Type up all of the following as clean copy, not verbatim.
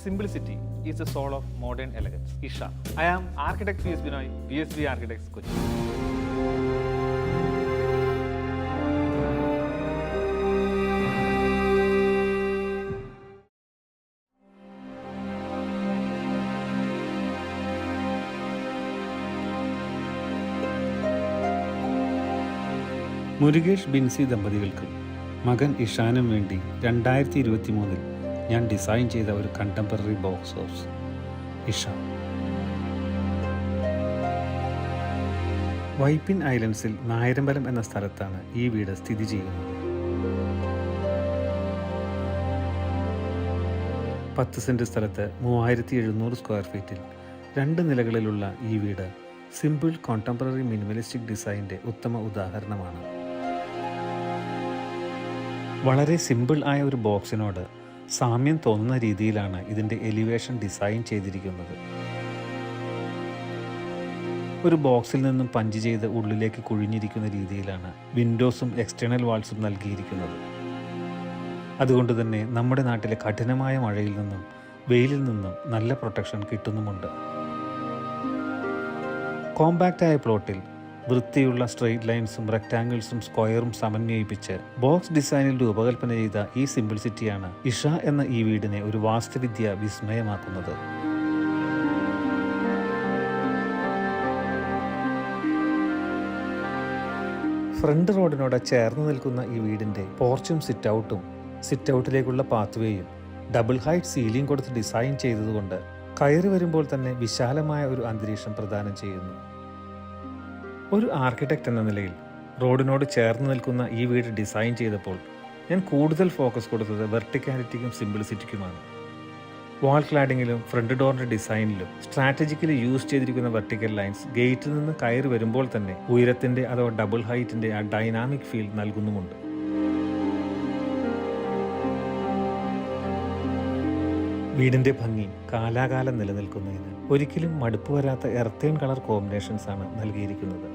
simplicity is the soul of modern elegance. Isha. I am architect P.S. Binoy, PSB Architects Kochi. Murukesh Binsi ദമ്പതികൾക്കും മകൻ ഇഷാനും വേണ്ടി 2023 ഞാൻ design ചെയ്ത ഒരു contemporary box house Isha. Vypin ഐലൻഡ്സിൽ നായരമ്പലം എന്ന സ്ഥലത്താണ് ഈ വീട് സ്ഥിതി ചെയ്യുന്നത്. 10 സെന്റ് സ്ഥലത്ത് 3700 സ്ക്വയർ ഫീറ്റിൽ 2 നിലകളിലുള്ള ഈ വീട് സിമ്പിൾ കോണ്ടംപററി മിനിമലിസ്റ്റിക് ഡിസൈൻ്റെ ഉത്തമ ഉദാഹരണമാണ്. വളരെ സിമ്പിൾ ആയ ഒരു ബോക്സിനോട് സാമ്യം തോന്നുന്ന രീതിയിലാണ് ഇതിൻ്റെ എലിവേഷൻ ഡിസൈൻ ചെയ്തിരിക്കുന്നത്. ഒരു ബോക്സിൽ നിന്നും പഞ്ച് ചെയ്ത് ഉള്ളിലേക്ക് കുഴിഞ്ഞിരിക്കുന്ന രീതിയിലാണ് വിൻഡോസും എക്സ്റ്റേണൽ വാൾസും നൽകിയിരിക്കുന്നത്. അതുകൊണ്ട് തന്നെ നമ്മുടെ നാട്ടിലെ കഠിനമായ മഴയിൽ നിന്നും വെയിലിൽ നിന്നും നല്ല പ്രൊട്ടക്ഷൻ കിട്ടുന്നുമുണ്ട്. കോമ്പാക്റ്റായ പ്ലോട്ടിൽ വൃത്തിയുള്ള സ്ട്രെയിറ്റ് ലൈൻസും റെക്റ്റാങ്കിൾസും സ്ക്വയറും സമന്വയിപ്പിച്ച് ബോക്സ് ഡിസൈനിൽ രൂപകൽപ്പന ചെയ്ത ഈ സിംപിൾസിറ്റിയാണ് ഇഷ എന്ന ഈ വീടിനെ ഒരു വാസ്തുവിദ്യ വിസ്മയമാക്കുന്നത്. ഫ്രണ്ട് റോഡിനോട് ചേർന്ന് നിൽക്കുന്ന ഈ വീടിന്റെ പോർച്ചും സിറ്റ് ഔട്ടിലേക്കുള്ള പാത്വേയും ഡബിൾ ഹൈറ്റ് സീലിംഗ് കൊടുത്ത് ഡിസൈൻ ചെയ്തതുകൊണ്ട് കയറി വരുമ്പോൾ തന്നെ വിശാലമായ ഒരു അന്തരീക്ഷം പ്രദാനം ചെയ്യുന്നു. ഒരു ആർക്കിടെക്റ്റ് എന്ന നിലയിൽ റോഡിനോട് ചേർന്ന് നിൽക്കുന്ന ഈ വീട് ഡിസൈൻ ചെയ്തപ്പോൾ ഞാൻ കൂടുതൽ ഫോക്കസ് കൊടുത്തത് വെർട്ടിക്കാലിറ്റിക്കും സിംപിളിസിറ്റിക്കുമാണ്. വാൾ ക്ലാഡിങ്ങിലും ഫ്രണ്ട് ഡോറിൻ്റെ ഡിസൈനിലും സ്ട്രാറ്റജിക്കലി യൂസ് ചെയ്തിരിക്കുന്ന വെർട്ടിക്കൽ ലൈൻസ് ഗേറ്റിൽ നിന്ന് കയറി വരുമ്പോൾ തന്നെ ഉയരത്തിൻ്റെ അഥവാ ഡബിൾ ഹൈറ്റിൻ്റെ ആ ഡൈനാമിക് ഫീൽ നൽകുന്നുമുണ്ട്. വീടിൻ്റെ ഭംഗി കാലാകാലം നിലനിൽക്കുന്നതിന് ഒരിക്കലും മടുപ്പ് വരാത്ത എർത്തേൺ കളർ കോമ്പിനേഷൻസ് ആണ് നൽകിയിരിക്കുന്നത്.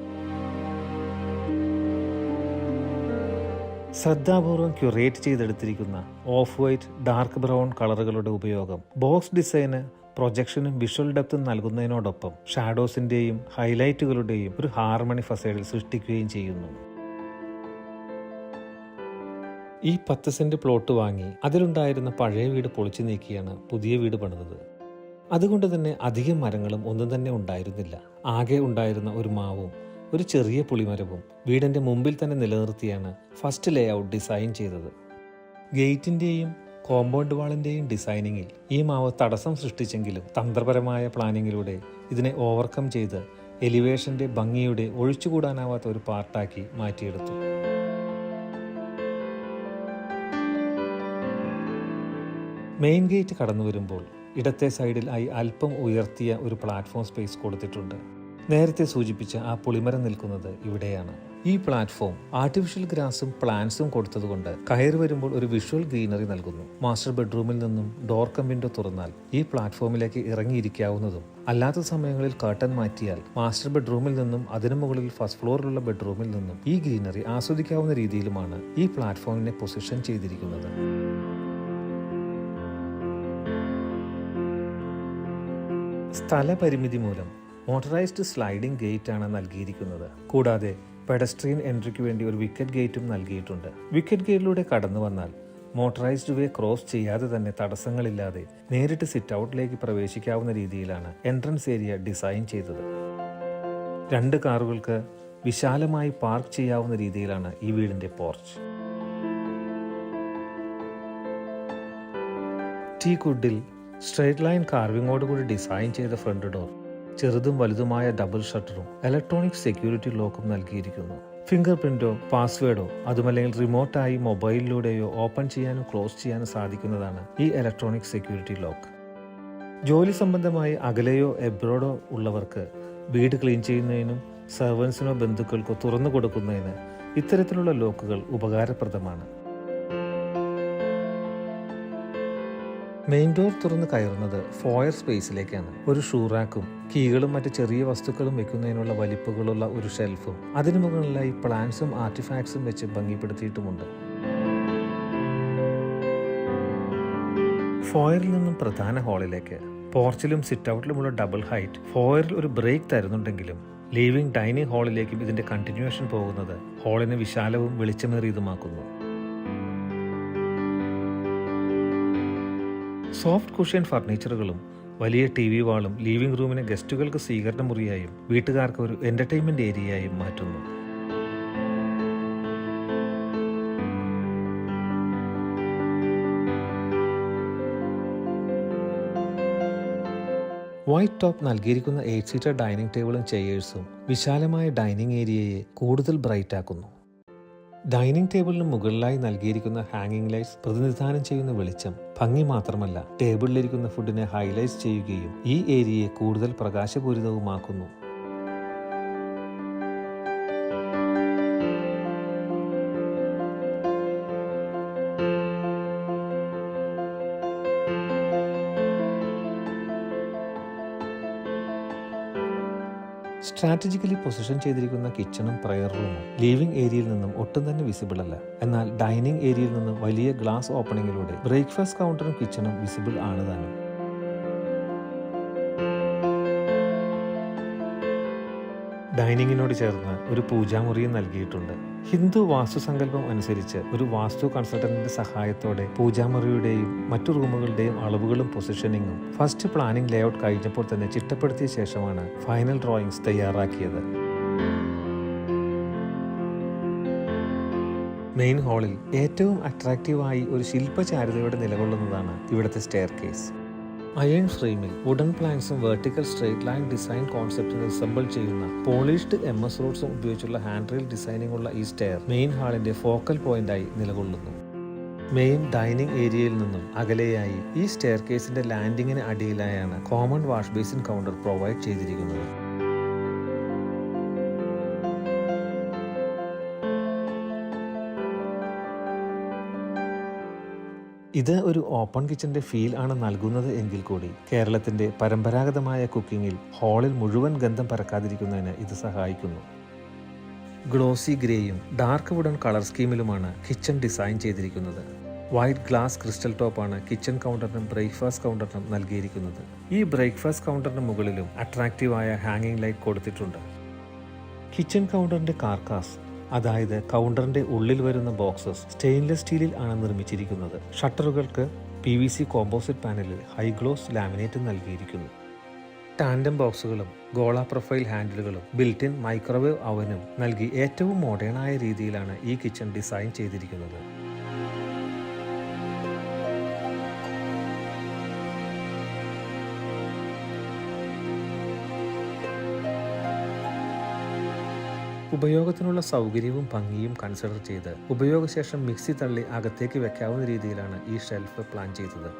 ശ്രദ്ധാപൂർവം ക്യൂറേറ്റ് ചെയ്തെടുത്തിരിക്കുന്ന ഓഫ് വൈറ്റ്, ഡാർക്ക് ബ്രൗൺ കളറുകളുടെ ഉപയോഗം ബോക്സ് ഡിസൈന് പ്രൊജക്ഷനും വിഷ്വൽ ഡെപ്തും നൽകുന്നതിനോടൊപ്പം ഷാഡോസിൻ്റെയും ഹൈലൈറ്റുകളുടെയും ഒരു ഹാർമണി ഫസേഡിൽ സൃഷ്ടിക്കുകയും ചെയ്യുന്നു. ഈ 10 സെന്റ് പ്ലോട്ട് വാങ്ങി അതിലുണ്ടായിരുന്ന പഴയ വീട് പൊളിച്ചു നീക്കിയാണ് പുതിയ വീട് പണിതത്. അതുകൊണ്ട് തന്നെ അധികം മരങ്ങളും ഒന്നും തന്നെ ഉണ്ടായിരുന്നില്ല. ആകെ ഉണ്ടായിരുന്ന ഒരു മാവും ഒരു ചെറിയ പുളിമരവും വീടിൻ്റെ മുമ്പിൽ തന്നെ നിലനിർത്തിയാണ് ഫസ്റ്റ് ലേഔട്ട് ഡിസൈൻ ചെയ്തത്. ഗേറ്റിൻ്റെയും കോമ്പൗണ്ട് വാളിൻ്റെയും ഡിസൈനിങ്ങിൽ ഈ മാവ് തടസ്സം സൃഷ്ടിച്ചെങ്കിലും തന്ത്രപരമായ പ്ലാനിങ്ങിലൂടെ ഇതിനെ ഓവർകം ചെയ്ത് എലിവേഷൻ്റെ ഭംഗിയുടെ ഒഴിച്ചുകൂടാനാവാത്ത ഒരു പാർട്ടാക്കി മാറ്റിയെടുത്തു. മെയിൻ ഗേറ്റ് കടന്നു വരുമ്പോൾ ഇടത്തെ സൈഡിൽ ആയി അല്പം ഉയർത്തിയ ഒരു പ്ലാറ്റ്ഫോം സ്പേസ് കൊടുത്തിട്ടുണ്ട്. നേരത്തെ സൂചിപ്പിച്ച ആ പുളിമരം നിൽക്കുന്നത് ഇവിടെയാണ്. ഈ പ്ലാറ്റ്ഫോം ആർട്ടിഫിഷ്യൽ ഗ്രാസും പ്ലാന്റ്സും കൊടുത്തതുകൊണ്ട് കയറി വരുമ്പോൾ ഒരു വിഷ്വൽ ഗ്രീനറി നൽകുന്നു. മാസ്റ്റർ ബെഡ്റൂമിൽ നിന്നും ഡോർ കം വിൻഡോ തുറന്നാൽ ഈ പ്ലാറ്റ്ഫോമിലേക്ക് ഇറങ്ങിയിരിക്കാവുന്നതും അല്ലാത്ത സമയങ്ങളിൽ കർട്ടൻ മാറ്റിയാൽ മാസ്റ്റർ ബെഡ്റൂമിൽ നിന്നും അതിനു മുകളിൽ ഫസ്റ്റ് ഫ്ലോറിലുള്ള ബെഡ്റൂമിൽ നിന്നും ഈ ഗ്രീനറി ആസ്വദിക്കാവുന്ന രീതിയിലുമാണ് ഈ പ്ലാറ്റ്ഫോമിനെ പൊസിഷൻ ചെയ്തിരിക്കുന്നത്. സ്ഥലപരിമിതി മൂലം മോട്ടറൈസ്ഡ് സ്ലൈഡിംഗ് ഗേറ്റ് ആണ് നൽകിയിരിക്കുന്നത്. കൂടാതെ പെഡസ്ട്രിയൻ എൻട്രിക്ക് വേണ്ടി ഒരു വിക്കറ്റ് ഗേറ്റും നൽകിയിട്ടുണ്ട്. വിക്കറ്റ് ഗേറ്റിലൂടെ കടന്നു വന്നാൽ മോട്ടറൈസ്ഡ് വേ ക്രോസ് ചെയ്യാതെ തന്നെ തടസ്സങ്ങളില്ലാതെ നേരിട്ട് സിറ്റ് ഔട്ടിലേക്ക് പ്രവേശിക്കാവുന്ന രീതിയിലാണ് എൻട്രൻസ് ഏരിയ ഡിസൈൻ ചെയ്തത്. 2 കാറുകൾക്ക് വിശാലമായി പാർക്ക് ചെയ്യാവുന്ന രീതിയിലാണ് ഈ വീടിന്റെ പോർച്ച്. ടീക്വുഡിൽ സ്ട്രെയിറ്റ് ലൈൻ കാർവിങ്ങോട് കൂടി ഡിസൈൻ ചെയ്ത ഫ്രണ്ട് ഡോർ ചെറുതും വലുതുമായ ഡബിൾ ഷട്ടറും ഇലക്ട്രോണിക് സെക്യൂരിറ്റി ലോക്കും നൽകിയിരിക്കുന്നു. ഫിംഗർ പ്രിന്റോ പാസ്വേഡോ അതുമല്ലെങ്കിൽ റിമോട്ടായി മൊബൈലിലൂടെയോ ഓപ്പൺ ചെയ്യാനും ക്ലോസ് ചെയ്യാനും സാധിക്കുന്നതാണ് ഈ ഇലക്ട്രോണിക് സെക്യൂരിറ്റി ലോക്ക്. ജോലി സംബന്ധമായി അകലെയോ എബ്രോഡോ ഉള്ളവർക്ക് വീട് ക്ലീൻ ചെയ്യുന്നതിനും സെർവൻസിനോ ബന്ധുക്കൾക്കോ തുറന്നു കൊടുക്കുന്നതിന് ഇത്തരത്തിലുള്ള ലോക്കുകൾ ഉപകാരപ്രദമാണ്. മെയിൻ ഡോർ തുറന്ന് കയറുന്നത് ഫോയർ സ്പേസിലേക്കാണ്. ഒരു ഷൂറാക്കും കീകളും മറ്റ് ചെറിയ വസ്തുക്കളും വെക്കുന്നതിനുള്ള വലിപ്പങ്ങളുള്ള ഒരു ഷെൽഫും അതിനു മുകളിലായി പ്ലാന്റ്സും ആർട്ടിഫാക്ട്സും വെച്ച് ഭംഗിപ്പെടുത്തിയിട്ടുമുണ്ട്. ഫോയറിൽ നിന്നും പ്രധാന ഹാളിലേക്ക് പോർച്ചിലും സിറ്റ് ഔട്ടിലുമുള്ള ഡബിൾ ഹൈറ്റ് ഫോയറിൽ ഒരു ബ്രേക്ക് തരുന്നുണ്ടെങ്കിലും ലിവിംഗ് ഡൈനിങ് ഹാളിലേക്കും ഇതിന്റെ കണ്ടിന്യൂവേഷൻ പോകുന്നത് ഹാളിനെ വിശാലവും വെളിച്ചമേറിയതുമാക്കുന്നു. സോഫ്റ്റ് കുഷ്യൻ ഫർണിച്ചറുകളും വലിയ TV വാളും ലിവിംഗ് റൂമിനെ ഗസ്റ്റുകൾക്ക് സ്വീകരണ മുറിയായും വീട്ടുകാർക്ക് ഒരു എന്റർടൈൻമെന്റ് ഏരിയയായും മാറ്റുന്നു. വൈറ്റ് ടോപ്പ് നൽകിയിരിക്കുന്ന 8 സീറ്റർ ഡൈനിങ് ടേബിളും ചെയേഴ്സും വിശാലമായ ഡൈനിങ് ഏരിയയെ കൂടുതൽ ബ്രൈറ്റ് ആക്കുന്നു. ഡൈനിങ് ടേബിളിന് മുകളിലായി നൽകിയിരിക്കുന്ന ഹാങ്ങിങ് ലൈറ്റ്സ് പ്രതിനിധാനം ചെയ്യുന്ന വെളിച്ചം ഭംഗി മാത്രമല്ല, ടേബിളിലിരിക്കുന്ന ഫുഡിനെ ഹൈലൈറ്റ് ചെയ്യുകയും ഈ ഏരിയയെ കൂടുതൽ പ്രകാശപൂരിതവുമാക്കുന്നു. സ്ട്രാറ്റജിക്കലി പൊസിഷൻ ചെയ്തിരിക്കുന്ന കിച്ചണും പ്രയർ റൂമും ലിവിംഗ് ഏരിയയിൽ നിന്നും ഒട്ടും തന്നെ വിസിബിൾ അല്ല. എന്നാൽ ഡൈനിങ് ഏരിയയിൽ നിന്നും വലിയ ഗ്ലാസ് ഓപ്പണിങ്ങിലൂടെ ബ്രേക്ക്ഫാസ്റ്റ് കൗണ്ടറും കിച്ചണും വിസിബിൾ ആണ് താനും. ഡൈനിങ്ങിനോട് ചേർന്ന് ഒരു പൂജാമുറിയും നൽകിയിട്ടുണ്ട്. ഹിന്ദു വാസ്തുസങ്കല്പം അനുസരിച്ച് ഒരു വാസ്തു കൺസൾട്ടന്റിന്റെ സഹായത്തോടെ പൂജാമുറിയുടെയും മറ്റു റൂമുകളുടെയും അളവുകളും പൊസിഷനിങ്ങും ഫസ്റ്റ് പ്ലാനിംഗ് ലേഔട്ട് കഴിഞ്ഞപ്പോൾ തന്നെ ചിട്ടപ്പെടുത്തിയ ശേഷമാണ് ഫൈനൽ ഡ്രോയിങ്സ് തയ്യാറാക്കിയത്. മെയിൻ ഹാളിൽ ഏറ്റവും അട്രാക്റ്റീവായി ഒരു ശില്പചാരുതയോടെ നിലകൊള്ളുന്നതാണ് ഇവിടുത്തെ സ്റ്റെയർ കേസ്. അയൺ ഫ്രെയിമിൽ വുഡൻ പ്ലാങ്ക്സും വെർട്ടിക്കൽ സ്ട്രെയിറ്റ് ലൈൻ ഡിസൈൻ കോൺസെപ്റ്റിനെ റിസംബിൾ ചെയ്യുന്ന പോളിഷ്ഡ് MS റോഡ്സും ഉപയോഗിച്ചുള്ള ഹാൻഡ് റെയിൽ ഡിസൈനിങ് ഉള്ള ഈ സ്റ്റെയർ മെയിൻ ഹാളിന്റെ ഫോക്കൽ പോയിന്റായി നിലകൊള്ളുന്നു. മെയിൻ ഡൈനിങ് ഏരിയയിൽ നിന്നും അകലെയായി ഈ സ്റ്റെയർ കേസിന്റെ ലാൻഡിങ്ങിന് അടിയിലായാണ് common wash basin counter provide ചെയ്തിരിക്കുന്നത്. ഇത് ഒരു ഓപ്പൺ കിച്ചന്റെ ഫീൽ ആണ് നൽകുന്നത് എങ്കിൽ കൂടി കേരളത്തിന്റെ പരമ്പരാഗതമായ കുക്കിങ്ങിൽ ഹാളിൽ മുഴുവൻ ഗന്ധം പരക്കാതിരിക്കുന്നതിന് ഇത് സഹായിക്കുന്നു. ഗ്ലോസി ഗ്രേയും ഡാർക്ക് വുഡൻ കളർ സ്കീമിലുമാണ് കിച്ചൺ ഡിസൈൻ ചെയ്തിരിക്കുന്നത്. വൈറ്റ് ഗ്ലാസ് ക്രിസ്റ്റൽ ടോപ്പാണ് കിച്ചൺ കൗണ്ടറിനും ബ്രേക്ക്ഫാസ്റ്റ് കൗണ്ടറിനും നൽകിയിരിക്കുന്നത്. ഈ ബ്രേക്ക്ഫാസ്റ്റ് കൗണ്ടറിന് മുകളിലും അട്രാക്റ്റീവായ ഹാങ്ങിങ് ലൈറ്റ് കൊടുത്തിട്ടുണ്ട്. കിച്ചൺ കൗണ്ടറിന്റെ കാർക്കാസ്, അതായത് കൗണ്ടറിന്റെ ഉള്ളിൽ വരുന്ന ബോക്സസ് സ്റ്റെയിൻലെസ് സ്റ്റീലിൽ ആണ് നിർമ്മിച്ചിരിക്കുന്നത്. ഷട്ടറുകൾക്ക് PVC കോമ്പോസിറ്റ് പാനലിൽ ഹൈ ഗ്ലോസ് ലാമിനേറ്റ് നൽകിയിരിക്കുന്നു. ടാൻഡം ബോക്സുകളും ഗോള പ്രൊഫൈൽ ഹാൻഡിലുകളും ബിൽറ്റ് ഇൻ മൈക്രോവേവ് അവനും നൽകി ഏറ്റവും മോഡേണായ രീതിയിലാണ് ഈ കിച്ചൺ ഡിസൈൻ ചെയ്തിരിക്കുന്നത്. ഉപയോഗത്തിനുള്ള സൗകര്യവും ഭംഗിയും കൺസിഡർ ചെയ്ത് ഉപയോഗശേഷം മിക്സി തള്ളി അകത്തേക്ക് വെക്കാവുന്ന രീതിയിലാണ് ഈ ഷെൽഫ് പ്ലാൻ ചെയ്തത്.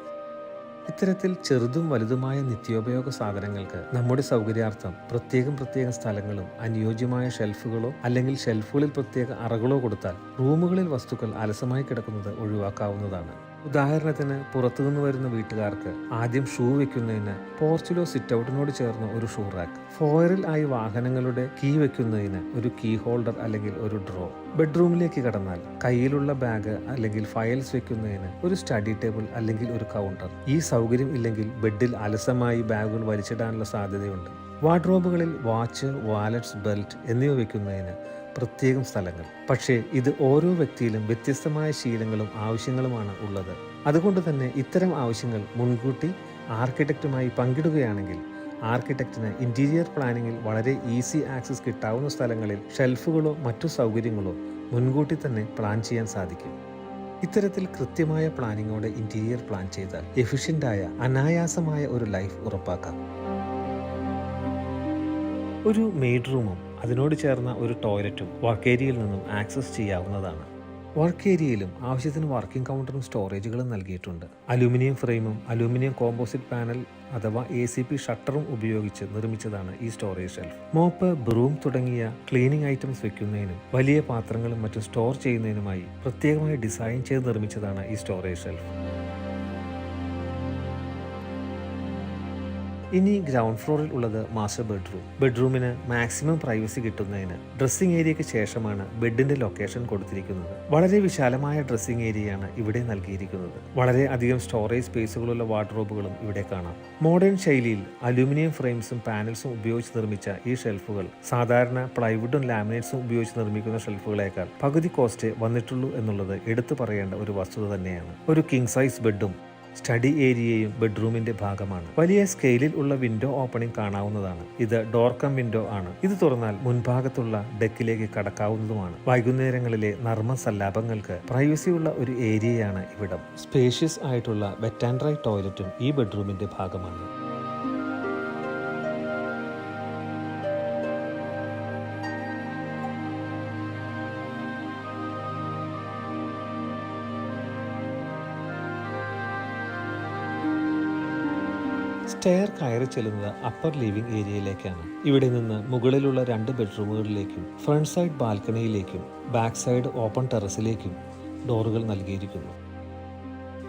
ഇത്തരത്തിൽ ചെറുതും വലുതുമായ നിത്യോപയോഗ സാധനങ്ങൾക്ക് നമ്മുടെ സൗകര്യാർത്ഥം പ്രത്യേകം സ്ഥലങ്ങളും അനുയോജ്യമായ ഷെൽഫുകളോ അല്ലെങ്കിൽ ഷെൽഫുകളിൽ പ്രത്യേക അറകളോ കൊടുത്താൽ റൂമുകളിൽ വസ്തുക്കൾ അലസമായി കിടക്കുന്നത് ഒഴിവാക്കാവുന്നതാണ്. ഉദാഹരണത്തിന്, പുറത്തുനിന്ന് വരുന്ന വീട്ടുകാർക്ക് ആദ്യം ഷൂ വെക്കുന്നതിന് പോർച്ചിലോ സിറ്റ് ഔട്ടിനോട് ചേർന്ന് ഒരു ഷൂ റാക്ക്, ഫോയറിൽ ആയി വാഹനങ്ങളുടെ കീ വെക്കുന്നതിന് ഒരു കീ ഹോൾഡർ അല്ലെങ്കിൽ ഒരു ഡ്രോ, ബെഡ്റൂമിലേക്ക് കടന്നാൽ കയ്യിലുള്ള ബാഗ് അല്ലെങ്കിൽ ഫയൽസ് വെക്കുന്നതിന് ഒരു സ്റ്റഡി ടേബിൾ അല്ലെങ്കിൽ ഒരു കൗണ്ടർ. ഈ സൗകര്യം ഇല്ലെങ്കിൽ ബെഡിൽ അലസമായി ബാഗുകൾ വലിച്ചിടാനുള്ള സാധ്യതയുണ്ട്. വാർഡ്രോബുകളിൽ വാച്ച്, വാലറ്റ്സ്, ബെൽറ്റ് എന്നിവ വെക്കുന്നതിന് പ്രത്യേകം സ്ഥലങ്ങൾ. പക്ഷേ ഇത് ഓരോ വ്യക്തിയിലും വ്യത്യസ്തമായ ശീലങ്ങളും ആവശ്യങ്ങളുമാണ് ഉള്ളത്. അതുകൊണ്ട് തന്നെ ഇത്തരം ആവശ്യങ്ങൾ മുൻകൂട്ടി ആർക്കിടെക്റ്റുമായി പങ്കിടുകയാണെങ്കിൽ ആർക്കിടെക്റ്റിന് ഇന്റീരിയർ പ്ലാനിങ്ങിൽ വളരെ ഈസി ആക്സസ് കിട്ടാവുന്ന സ്ഥലങ്ങളിൽ ഷെൽഫുകളോ മറ്റു സൗകര്യങ്ങളോ മുൻകൂട്ടി തന്നെ പ്ലാൻ ചെയ്യാൻ സാധിക്കും. ഇത്തരത്തിൽ കൃത്യമായ പ്ലാനിങ്ങോടെ ഇന്റീരിയർ പ്ലാൻ ചെയ്താൽ എഫിഷ്യൻ്റായ അനായാസമായ ഒരു ലൈഫ് ഉറപ്പാക്കാം. ഒരു മെയ്ഡ് റൂമും അതിനോട് ചേർന്ന ഒരു ടോയ്ലറ്റും വർക്ക് ഏരിയയിൽ നിന്നും ആക്സസ് ചെയ്യാവുന്നതാണ്. വർക്ക് ഏരിയയിലും ആവശ്യത്തിന് വർക്കിംഗ് കൗണ്ടറും സ്റ്റോറേജുകളും നൽകിയിട്ടുണ്ട്. അലൂമിനിയം ഫ്രെയിമും അലൂമിനിയം കോമ്പോസിറ്റ് പാനൽ അഥവാ ACP ഷട്ടറും ഉപയോഗിച്ച് നിർമ്മിച്ചതാണ് ഈ സ്റ്റോറേജ് ഷെൽഫ്. മോപ്പ്, ബ്രൂം തുടങ്ങിയ ക്ലീനിങ് ഐറ്റംസ് വെക്കുന്നതിനും വലിയ പാത്രങ്ങളും മറ്റും സ്റ്റോർ ചെയ്യുന്നതിനുമായി പ്രത്യേകമായി ഡിസൈൻ ചെയ്ത് നിർമ്മിച്ചതാണ് ഈ സ്റ്റോറേജ് ഷെൽഫ്. ഇനി ഗ്രൗണ്ട് ഫ്ലോറിൽ ഉള്ളത് മാസ്റ്റർ ബെഡ്റൂം. ബെഡ്റൂമിന് മാക്സിമം പ്രൈവസി കിട്ടുന്നതിന് ഡ്രസ്സിംഗ് ഏരിയയ്ക്ക് ശേഷമാണ് ബെഡിന്റെ ലൊക്കേഷൻ കൊടുത്തിരിക്കുന്നത്. വളരെ വിശാലമായ ഡ്രസ്സിംഗ് ഏരിയയാണ് ഇവിടെ നൽകിയിരിക്കുന്നത്. വളരെ അധികം സ്റ്റോറേജ് സ്പേസുകളുള്ള വാർഡ്രോബുകളും ഇവിടെ കാണാം. മോഡേൺ ശൈലിയിൽ അലൂമിനിയം ഫ്രെയിംസും പാനൽസും ഉപയോഗിച്ച് നിർമ്മിച്ച ഈ ഷെൽഫുകൾ സാധാരണ പ്ലൈവുഡും ലാമിനേറ്റ്സും ഉപയോഗിച്ച് നിർമ്മിക്കുന്ന ഷെൽഫുകളേക്കാൾ പകുതി കോസ്റ്റ് വന്നിട്ടുള്ളൂ എന്നുള്ളത് എടുത്തു പറയേണ്ട ഒരു വസ്തുത തന്നെയാണ്. ഒരു കിങ് സൈസ് ബെഡും സ്റ്റഡി ഏരിയയും ബെഡ്റൂമിന്റെ ഭാഗമാണ്. വലിയ സ്കെയിലിൽ ഉള്ള വിൻഡോ ഓപ്പണിംഗ് കാണാവുന്നതാണ്. ഇത് ഡോർ കം വിൻഡോ ആണ്. ഇത് തുറന്നാൽ മുൻഭാഗത്തുള്ള ഡെക്കിലേക്ക് കടക്കാവുന്നതുമാണ്. വൈകുന്നേരങ്ങളിലെ നർമ്മ സല്ലാപങ്ങൾക്ക് പ്രൈവസിയുള്ള ഒരു ഏരിയയാണ് ഇവിടം. സ്പേഷ്യസ് ആയിട്ടുള്ള വെറ്റ് ആൻഡ് ഡ്രൈ ടോയ്ലറ്റും ഈ ബെഡ്റൂമിന്റെ ഭാഗമാണ്. സ്റ്റെയർ കയറി ചെല്ലുന്നത് അപ്പർ ലിവിംഗ് ഏരിയയിലേക്കാണ്. ഇവിടെ നിന്ന് മുകളിലുള്ള 2 ബെഡ്റൂമുകളിലേക്കും ഫ്രണ്ട് സൈഡ് ബാൽക്കണിയിലേക്കും ബാക്ക് സൈഡ് ഓപ്പൺ ടെറസിലേക്കും ഡോറുകൾ നൽകിയിരിക്കുന്നു.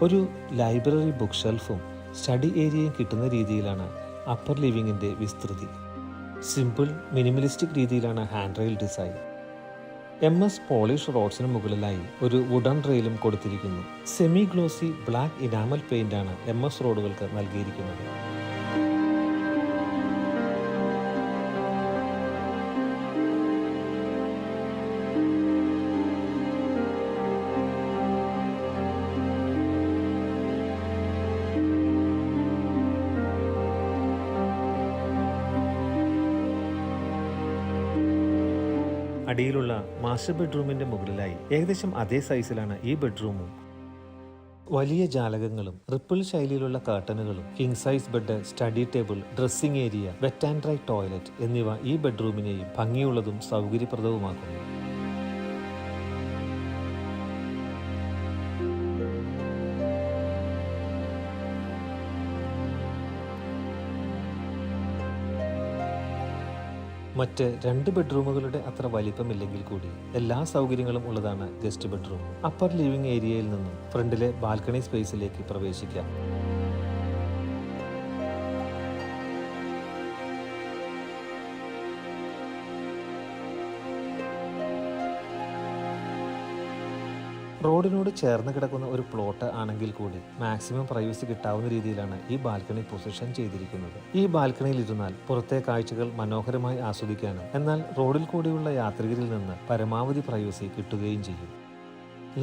ഒരു ലൈബ്രറി ബുക്ക് ഷെൽഫും സ്റ്റഡി ഏരിയയും കിട്ടുന്ന രീതിയിലാണ് അപ്പർ ലിവിങ്ങിന്റെ വിസ്തൃതി. സിമ്പിൾ മിനിമലിസ്റ്റിക് രീതിയിലാണ് handrail design. MS polish റോഡ്സിന് മുകളിലായി ഒരു വുഡൻ റെയിലും കൊടുത്തിരിക്കുന്നു. സെമി ഗ്ലോസി ബ്ലാക്ക് ഇനാമൽ പെയിന്റാണ് MS റോഡുകൾക്ക് നൽകിയിരിക്കുന്നത്. അടിയിലുള്ള മാസ്റ്റർ ബെഡ്റൂമിന്റെ മുകളിലായി ഏകദേശം അതേ സൈസിലാണ് ഈ ബെഡ്റൂമും. വലിയ ജാലകങ്ങളും റിപ്പിൾ ശൈലിയിലുള്ള കർട്ടനുകളും king size bed, study table, dressing area, wet and dry toilet എന്നിവ ഈ ബെഡ്റൂമിനെയും ഭംഗിയുള്ളതും സൗകര്യപ്രദവുമാക്കുന്നു. മറ്റ് 2 ബെഡ്റൂമുകളുടെ അത്ര വലിപ്പമില്ലെങ്കിൽ കൂടി എല്ലാ സൗകര്യങ്ങളും ഉള്ളതാണ് ഗസ്റ്റ് ബെഡ്റൂം. അപ്പർ ലിവിംഗ് ഏരിയയിൽ നിന്നും ഫ്രണ്ടിലെ ബാൽക്കണി സ്പേസിലേക്ക് പ്രവേശിക്കാം. റോഡിനോട് ചേർന്ന് കിടക്കുന്ന ഒരു പ്ലോട്ട് ആണെങ്കിൽ കൂടി മാക്സിമം പ്രൈവസി കിട്ടാവുന്ന രീതിയിലാണ് ഈ ബാൽക്കണി പൊസിഷൻ ചെയ്തിരിക്കുന്നത്. ഈ ബാൽക്കണിയിൽ ഇരുന്നാൽ പുറത്തെ കാഴ്ചകൾ മനോഹരമായി ആസ്വദിക്കാനും എന്നാൽ റോഡിൽ കൂടിയുള്ള യാത്രികരിൽ നിന്ന് പരമാവധി പ്രൈവസി കിട്ടുകയും ചെയ്യും.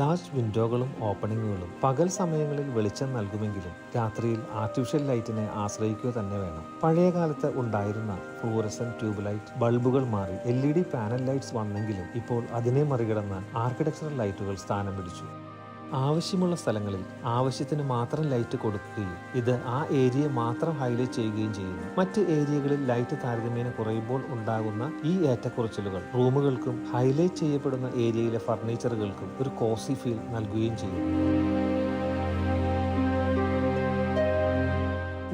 ലാർജ് വിൻഡോകളും ഓപ്പണിങ്ങുകളും പകൽ സമയങ്ങളിൽ വെളിച്ചം നൽകുമെങ്കിലും രാത്രിയിൽ ആർട്ടിഫിഷ്യൽ ലൈറ്റിനെ ആശ്രയിക്കുക തന്നെ വേണം. പഴയ കാലത്ത് ഉണ്ടായിരുന്ന ഫ്ലൂറസെന്റ് ട്യൂബ് ലൈറ്റ് ബൾബുകൾ മാറി LED പാനൽ ലൈറ്റ്സ് വന്നെങ്കിലും ഇപ്പോൾ അതിനെ മറികടന്ന് ആർക്കിടെക്ചറൽ ലൈറ്റുകൾ സ്ഥാനം പിടിച്ചു. ആവശ്യമുള്ള സ്ഥലങ്ങളിൽ ആവശ്യത്തിന് മാത്രം ലൈറ്റ് കൊടുക്കുകയും ഇത് ആ ഏരിയ മാത്രം ഹൈലൈറ്റ് ചെയ്യുകയും ചെയ്യുന്നു. മറ്റ് ഏരിയകളിൽ ലൈറ്റ് താരതമ്യേന കുറയുമ്പോൾ ഉണ്ടാകുന്ന ഈ ഏറ്റക്കുറച്ചിലുകൾ റൂമുകൾക്കും ഹൈലൈറ്റ് ചെയ്യപ്പെടുന്ന ഏരിയയിലെ ഫർണിച്ചറുകൾക്കും ഒരു കോസി ഫീൽ നൽകുകയും ചെയ്യുന്നു.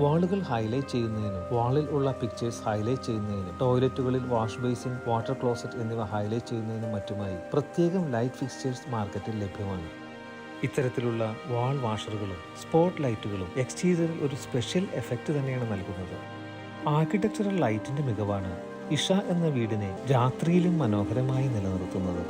വാളുകൾ ഹൈലൈറ്റ് ചെയ്യുന്നതിനും വാളിൽ ഉള്ള പിക്ചേഴ്സ് ഹൈലൈറ്റ് ചെയ്യുന്നതിനും ടോയ്ലറ്റുകളിൽ വാഷ് ബേസിൻ, വാട്ടർ ക്ലോസറ്റ് എന്നിവ ഹൈലൈറ്റ് ചെയ്യുന്നതിനും മറ്റുമായി പ്രത്യേകം ലൈറ്റ് ഫിക്സ്ചേഴ്സ് മാർക്കറ്റിൽ ലഭ്യമാണ്. ഇത്തരത്തിലുള്ള വാൾ വാഷറുകളും സ്പോട്ട് ലൈറ്റുകളും എക്സ്റ്റീരിയറിൽ ഒരു സ്പെഷ്യൽ എഫക്റ്റ് തന്നെയാണ് നൽകുന്നത്. ആർക്കിടെക്ചറൽ ലൈറ്റിന്റെ മികവാണ് ഇഷ എന്ന വീടിനെ രാത്രിയിലും മനോഹരമായി നിലനിർത്തുന്നത്.